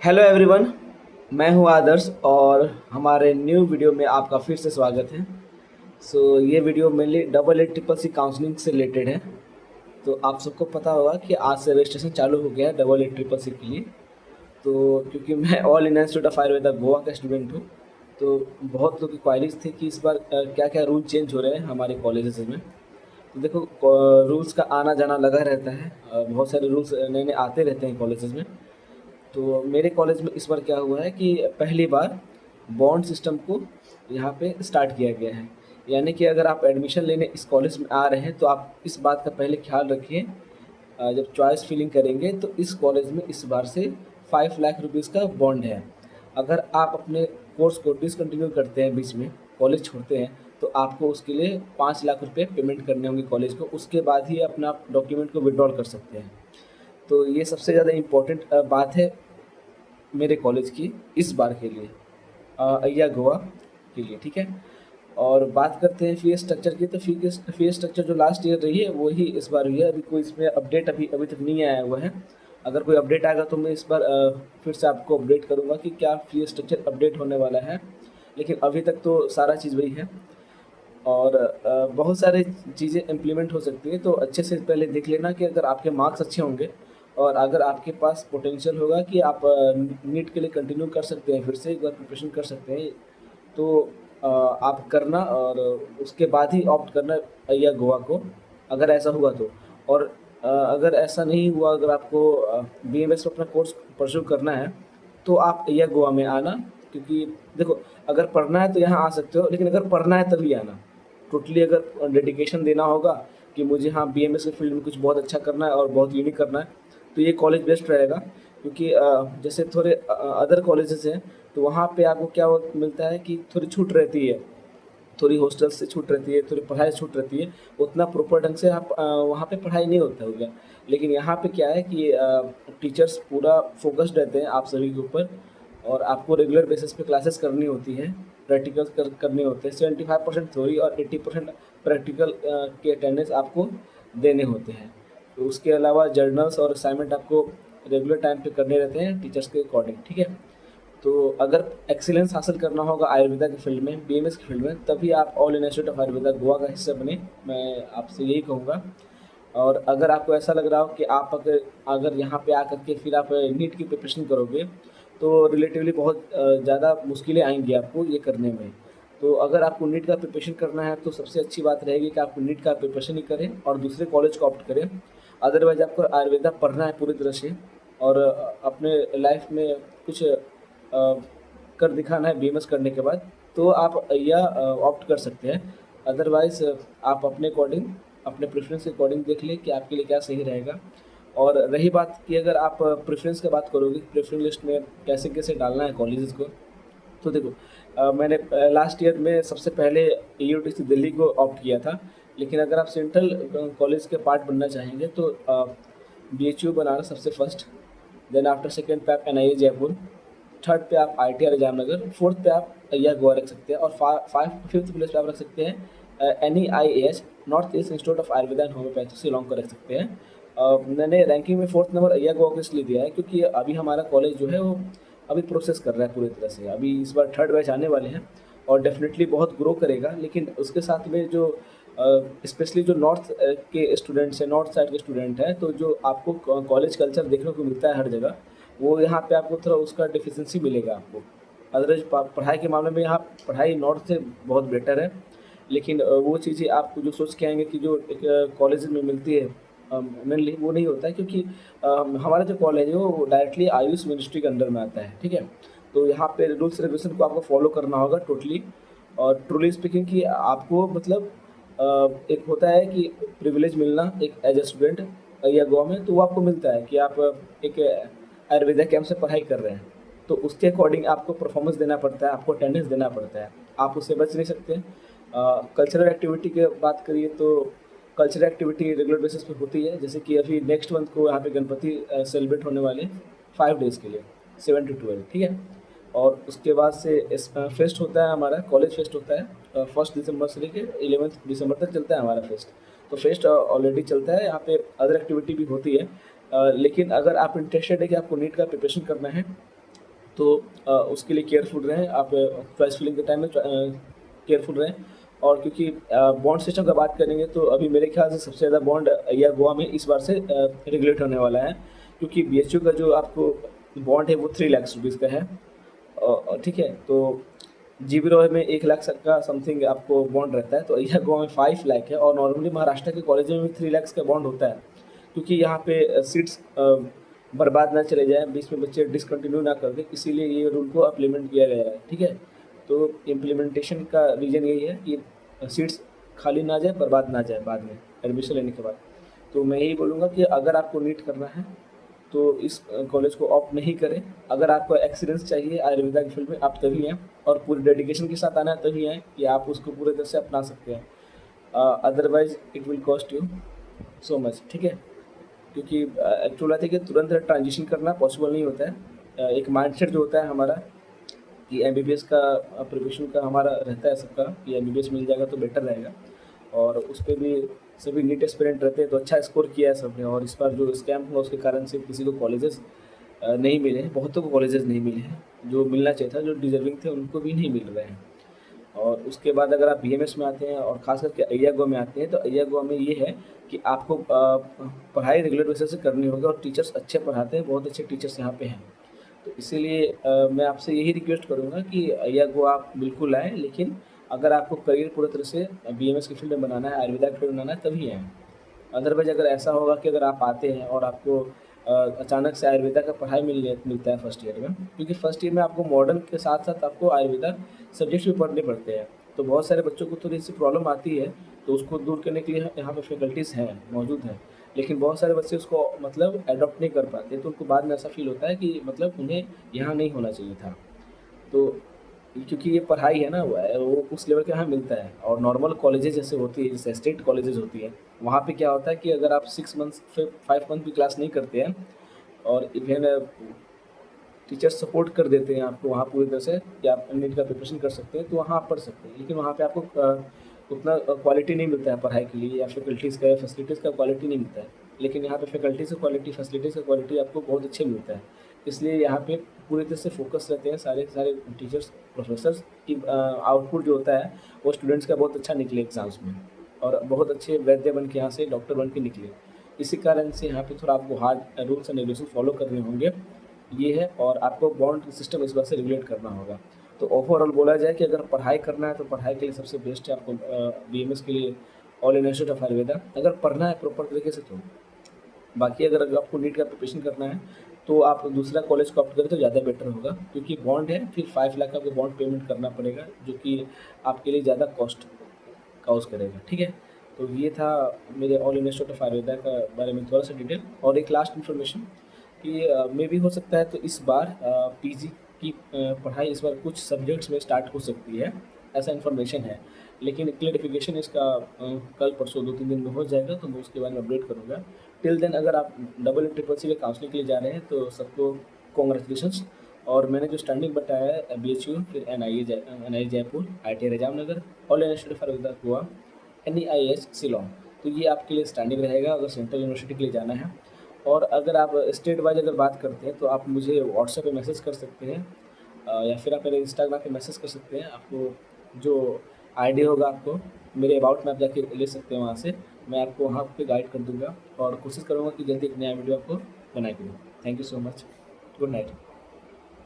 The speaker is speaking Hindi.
Hello everyone. मैं हूं आदर्श और हमारे न्यू वीडियो में आपका फिर से स्वागत है। ये video mainly double A triple C counselling से रिलेटेड है। तो आप सबको पता होगा कि आज से रजिस्ट्रेशन चालू हो गया है डबल ए ट्रिपल सी के लिए। तो क्योंकि मैं all India institute of Ayurveda Goa का स्टूडेंट हूँ, तो बहुत लोग की क्वारीज थी कि इस बार क्या क्या रूल चेंज हो रहे हैं हमारे कॉलेजेस में। तो देखो, रूल्स का आना जाना लगा रहता है। बहुत सारे रूल्स नए नए आते रहते हैं कॉलेजेस में। तो मेरे कॉलेज में इस बार क्या हुआ है कि पहली बार बॉन्ड सिस्टम को यहाँ पे स्टार्ट किया गया है। यानी कि अगर आप एडमिशन लेने इस कॉलेज में आ रहे हैं तो आप इस बात का पहले ख्याल रखिए। जब चॉइस फिलिंग करेंगे तो इस कॉलेज में इस बार से 5 लाख रुपीज़ का बॉन्ड है। अगर आप अपने कोर्स को डिसकंटिन्यू करते हैं, बीच में कॉलेज छोड़ते हैं, तो आपको उसके लिए 5 लाख रुपये पेमेंट करने होंगे कॉलेज को। उसके बाद ही अपना डॉक्यूमेंट को विड्रॉल कर सकते हैं। तो ये सबसे ज़्यादा इम्पोर्टेंट बात है मेरे कॉलेज की इस बार के लिए, अय्या गोवा के लिए, ठीक है। और बात करते हैं फ़ी स्ट्रक्चर की, तो फ़ी स्ट्रक्चर जो लास्ट ईयर रही है वही इस बार हुई है। अभी कोई इसमें अपडेट अभी अभी तक नहीं आया हुआ है। अगर कोई अपडेट आएगा तो मैं इस बार फिर से आपको अपडेट करूँगा कि क्या फ़ी स्ट्रक्चर अपडेट होने वाला है। लेकिन अभी तक तो सारा चीज़ वही है। और बहुत सारी चीज़ें इम्प्लीमेंट हो सकती हैं, तो अच्छे से पहले देख लेना कि अगर आपके मार्क्स अच्छे होंगे और अगर आपके पास पोटेंशियल होगा कि आप नीट के लिए कंटिन्यू कर सकते हैं, फिर से एक बार प्रिपरेशन कर सकते हैं, तो आप करना और उसके बाद ही ऑप्ट करना या गोवा को, अगर ऐसा हुआ तो। और अगर ऐसा नहीं हुआ, अगर आपको बीएमएस में अपना कोर्स परस्यू करना है, तो आप या गोवा में आना। क्योंकि देखो, अगर पढ़ना है तो यहाँ आ सकते हो, लेकिन अगर पढ़ना है तभी आना। टोटली अगर डेडिकेशन देना होगा कि मुझे हाँ बीएमएस के फील्ड में कुछ बहुत अच्छा करना है और बहुत यूनिक करना है, तो ये कॉलेज बेस्ट रहेगा। क्योंकि जैसे थोड़े अदर कॉलेजेस हैं, तो वहाँ पे आपको क्या मिलता है कि थोड़ी छूट रहती है, थोड़ी हॉस्टल से छूट रहती है, थोड़ी पढ़ाई से छूट रहती है। उतना प्रॉपर ढंग से आप वहाँ पे पढ़ाई नहीं होता होगा। लेकिन यहाँ पे क्या है कि टीचर्स पूरा फोकस्ड रहते हैं आप सभी के ऊपर, और आपको रेगुलर बेसिस पे क्लासेस करनी होती है, प्रैक्टिकल्स करने होते हैं। 75% थ्योरी और 80% प्रैक्टिकल के अटेंडेंस आपको देने होते हैं। तो उसके अलावा जर्नल्स और असाइनमेंट आपको रेगुलर टाइम पे करने रहते हैं टीचर्स के अकॉर्डिंग, ठीक है। तो अगर एक्सीलेंस हासिल करना होगा आयुर्वेदा के फील्ड में, बीएमएस के फील्ड में, तभी आप all India institute of Ayurveda Goa का हिस्सा बने, मैं आपसे यही कहूँगा। और अगर आपको ऐसा लग रहा हो कि आप अगर अगर यहाँ पे आकर के फिर आप नीट की प्रिपरेशन करोगे, तो रिलेटिवली बहुत ज़्यादा मुश्किलें आएंगी आपको ये करने में। तो अगर आपको नीट का प्रिपरेशन करना है तो सबसे अच्छी बात रहेगी कि आप नीट का प्रिपरेशन ही करें और दूसरे कॉलेज को ऑप्ट करें। अदरवाइज आपको आयुर्वेदा पढ़ना है पूरी तरह से, और अपने लाइफ में कुछ कर दिखाना है बीएमएस करने के बाद, तो आप या ऑप्ट कर सकते हैं। अदरवाइज़ आप अपने अकॉर्डिंग, अपने प्रेफ़रेंस के अकॉर्डिंग देख लें कि आपके लिए क्या सही रहेगा। और रही बात कि अगर आप प्रेफ़रेंस की बात करोगे, प्रेफ़रेंस लिस्ट में कैसे-कैसे डालना है कॉलेजेस को, तो देखो, मैंने लास्ट ईयर में सबसे पहले यूटीसी दिल्ली को ऑप्ट किया था। लेकिन अगर आप सेंट्रल कॉलेज के पार्ट बनना चाहेंगे तो बीएचयू बनारस सबसे फर्स्ट, देन आफ्टर सेकंड पे आप एनआईए जयपुर, थर्ड पे आप आईटीआर जामनगर, फोर्थ पे आप अय्या गोवा रख सकते हैं, और फिफ्थ प्लेस पे आप रख सकते हैं NEIH, north east institute of Ayurveda and homeopathy, Shillong को रख सकते हैं। मैंने रैंकिंग में फोर्थ नंबर अय्या गोवा को इसलिए दिया है क्योंकि अभी हमारा कॉलेज जो है वो अभी प्रोसेस कर रहा है पूरी तरह से। अभी इस बार थर्ड बैच आने वाले हैं और डेफिनेटली बहुत ग्रो करेगा। लेकिन उसके साथ में जो स्पेशली जो नॉर्थ के स्टूडेंट्स हैं, नॉर्थ साइड के स्टूडेंट हैं, तो जो आपको कॉलेज कल्चर देखने को मिलता है हर जगह, वो यहाँ पे आपको थोड़ा उसका डिफिशिएंसी मिलेगा आपको। अदरवाइज पढ़ाई के मामले में यहाँ पढ़ाई नॉर्थ से बहुत बेटर है। लेकिन वो चीज़ें आप जो सोच के आएंगे कि जो एक कॉलेज में मिलती है, मेनली वो नहीं होता है। क्योंकि हमारा जो कॉलेज है वो डायरेक्टली आयुष मिनिस्ट्री के अंडर में आता है, ठीक है। तो यहाँ पे रूल्स रेगुलेशन को आपको फॉलो करना होगा टोटली। और ट्रूली स्पीकिंग कि आपको मतलब एक होता है कि प्रिविलेज मिलना एक एज ए स्टूडेंट या गोवा में, तो वो आपको मिलता है कि आप एक आयुर्वेदा कैंप से पढ़ाई कर रहे हैं, तो उसके अकॉर्डिंग आपको परफॉर्मेंस देना पड़ता है, आपको अटेंडेंस देना पड़ता है, आप उससे बच नहीं सकते। कल्चरल एक्टिविटी की बात करिए तो कल्चरल एक्टिविटी रेगुलर बेसिस पे होती है। जैसे कि अभी नेक्स्ट मंथ को यहाँ पे गणपति सेलिब्रेट होने वाले 5 डेज़ के लिए, 7 to 12, ठीक है। और उसके बाद से इस फेस्ट होता है, हमारा कॉलेज फेस्ट होता है 1 दिसंबर से लेके 11 दिसंबर तक चलता है हमारा फेस्ट। तो फेस्ट ऑलरेडी चलता है, यहाँ पे अदर एक्टिविटी भी होती है। लेकिन अगर आप इंटरेस्टेड है कि आपको नीट का प्रिपरेशन करना है, तो उसके लिए केयरफुल रहें, आप चॉइस फिलिंग के टाइम में केयरफुल रहें। और क्योंकि बॉन्ड सिस्टम का बात करेंगे तो अभी मेरे ख्याल से सबसे ज़्यादा बॉन्ड या गोवा में इस बार से रेगुलेट होने वाला है, क्योंकि BHU का जो आपको बॉन्ड है वो 3 लाख रुपीज़ का है। ठीक है, तो जीबी रॉय में 1 लाख का समथिंग आपको बॉन्ड रहता है, तो अय्या गोवा में 5 लाख है। और नॉर्मली महाराष्ट्र के कॉलेज में भी 3 लाख का बॉन्ड होता है, क्योंकि यहाँ पे सीट्स बर्बाद ना चले जाएँ, बीच में बच्चे डिसकंटिन्यू ना कर दें, इसीलिए ये रूल को इम्प्लीमेंट किया गया है। ठीक है, तो इम्प्लीमेंटेशन का रीज़न यही है कि सीट्स खाली ना जाए, बर्बाद ना जाए बाद में एडमिशन लेने के बाद। तो मैं यही बोलूँगा कि अगर आपको नीट करना है तो इस कॉलेज को ऑप्ट नहीं करें। अगर आपको एक्सीलेंस चाहिए आयुर्वेदा की फील्ड में, आप तभी आएँ, और पूरी डेडिकेशन के साथ आना है तभी आएँ कि आप उसको पूरे तरह से अपना सकते हैं। Otherwise it will cost you so much. ठीक है, क्योंकि एक्चुअल बात है कि तुरंत ट्रांजिशन करना पॉसिबल नहीं होता है। एक माइंडसेट जो होता है हमारा कि MBBS का प्रिपरेशन का हमारा रहता है सबका कि MBBS मिल जाएगा तो बेटर रहेगा, और उस पे भी सभी नीट एस्पिरेंट रहते हैं, तो अच्छा स्कोर किया है सबने। और इस बार जो स्कैम हुआ उसके कारण से किसी को कॉलेजेस नहीं मिले हैं, बहुतों को कॉलेजेस नहीं मिले हैं, जो मिलना चाहिए था, जो डिजर्विंग थे उनको भी नहीं मिल रहे हैं। और उसके बाद अगर आप BMS में आते हैं और ख़ास करके अय्या गोवा में आते हैं, तो अय्या गोवा में ये है कि आपको पढ़ाई रेगुलर बेसिस से करनी होगी, और टीचर्स अच्छे पढ़ाते हैं, बहुत अच्छे टीचर्स यहाँ पे हैं। तो इसीलिए मैं आपसे यही रिक्वेस्ट करूँगा कि अय्या गोवा आप बिल्कुल आएँ, लेकिन अगर आपको करियर पूरी तरह से BMS की फील्ड में बनाना है, आयुर्वेदा की फील्ड में बनाना है, तभी आएँ। अदरवाइज़ अगर ऐसा होगा कि अगर आप आते हैं और आपको अचानक से आयुर्वेदा का पढ़ाई मिलता है फर्स्ट ईयर में, क्योंकि फर्स्ट ईयर में आपको मॉडर्न के साथ-साथ आपको आयुर्वेदा सब्जेक्ट्स भी पढ़ने पड़ते हैं। तो बहुत सारे बच्चों को थोड़ी-सी प्रॉब्लम आती है, तो उसको दूर करने के लिए यहाँ पे फैकल्टीज़ हैं, मौजूद हैं। लेकिन बहुत सारे बच्चे उसको मतलब एडॉप्ट नहीं कर पाते, तो उनको बाद में ऐसा फ़ील होता है कि मतलब उन्हें यहाँ नहीं होना चाहिए था। तो क्योंकि ये पढ़ाई है ना, वो उस लेवल के यहाँ मिलता है। और नॉर्मल कॉलेजेस जैसे होती है, जैसे स्टेट कॉलेजेस होती है, वहाँ पे क्या होता है कि अगर आप 6 मंथ्स फिर 5 मंथ भी क्लास नहीं करते हैं, और इवन टीचर्स सपोर्ट कर देते हैं आपको वहाँ पूरी तरह से कि आप नीट का प्रिपरेशन कर सकते हैं, तो वहाँ आप पढ़ सकते हैं। लेकिन वहाँ पे आपको उतना क्वालिटी नहीं मिलता है पढ़ाई के लिए, या फैकल्टीज़ का या फैसिलिटीज़ का क्वालिटी नहीं मिलता है। लेकिन यहाँ पे फैकल्टीज़ का क्वालिटी, फैसिलिटीज़ का क्वालिटी आपको बहुत अच्छे मिलता है। इसलिए यहाँ पे पूरी तरह से फोकस रहते हैं सारे के सारे टीचर्स, प्रोफेसर्स की आउटपुट जो होता है वो स्टूडेंट्स का बहुत अच्छा निकले एग्ज़ाम्स में, और बहुत अच्छे वैद्य बन के यहाँ से डॉक्टर बन के निकले। इसी कारण से यहाँ पे थोड़ा आपको hard rules and regulation follow करने होंगे, ये है। और आपको बॉन्ड सिस्टम इस बार से रेगुलेट करना होगा। तो ओवरऑल बोला जाए कि अगर पढ़ाई करना है तो पढ़ाई के लिए सबसे बेस्ट है आपको BMS के लिए all India institute of Ayurveda, अगर पढ़ना है प्रॉपर तरीके से तो। बाकी अगर आपको नीट का प्रिपरेशन करना है तो आप दूसरा कॉलेज को ऑप्ट करें तो ज़्यादा बेटर होगा, क्योंकि बॉन्ड है, फिर 5 लाख का आपको बॉन्ड पेमेंट करना पड़ेगा, जो कि आपके लिए ज़्यादा कॉस्ट काउज़ करेगा। ठीक है, तो ये था मेरे all India institute of Ayurveda का बारे में थोड़ा सा डिटेल। और एक लास्ट इन्फॉर्मेशन कि मे भी हो सकता है तो इस बार PG की पढ़ाई इस बार कुछ सब्जेक्ट्स में स्टार्ट हो सकती है, ऐसा इन्फॉर्मेशन है। लेकिन क्लैरिफिकेशन इसका कल परसों 2-3 दिन में हो जाएगा, तो मैं उसके बारे में अपडेट करूँगा। टिल देन अगर आप डबल ट्रिपल सी के काउंसलिंग के लिए जा रहे हैं तो सबको कॉन्ग्रेचुलेशंस। और मैंने जो स्टैंडिंग बताया है BHU, फिर NIE Jaipur, ITI Rajam Nagar, all India institute of Ayurveda Goa, NEIH Shillong, तो ये आपके लिए स्टैंडिंग रहेगा अगर सेंट्रल यूनिवर्सिटी के लिए जाना है। और अगर आप स्टेट वाइज अगर बात करते हैं तो आप मुझे व्हाट्सएप पे मैसेज कर सकते हैं, या फिर आप मेरे इंस्टाग्राम पे मैसेज कर सकते हैं। आपको जो आईडी होगा आपको मेरे अबाउट में आप जाके ले सकते हैं, वहाँ से मैं आपको वहाँ पे गाइड कर दूँगा, और कोशिश करूँगा कि जल्दी एक नया वीडियो आपको बना के दूँ। Thank you so much, good night.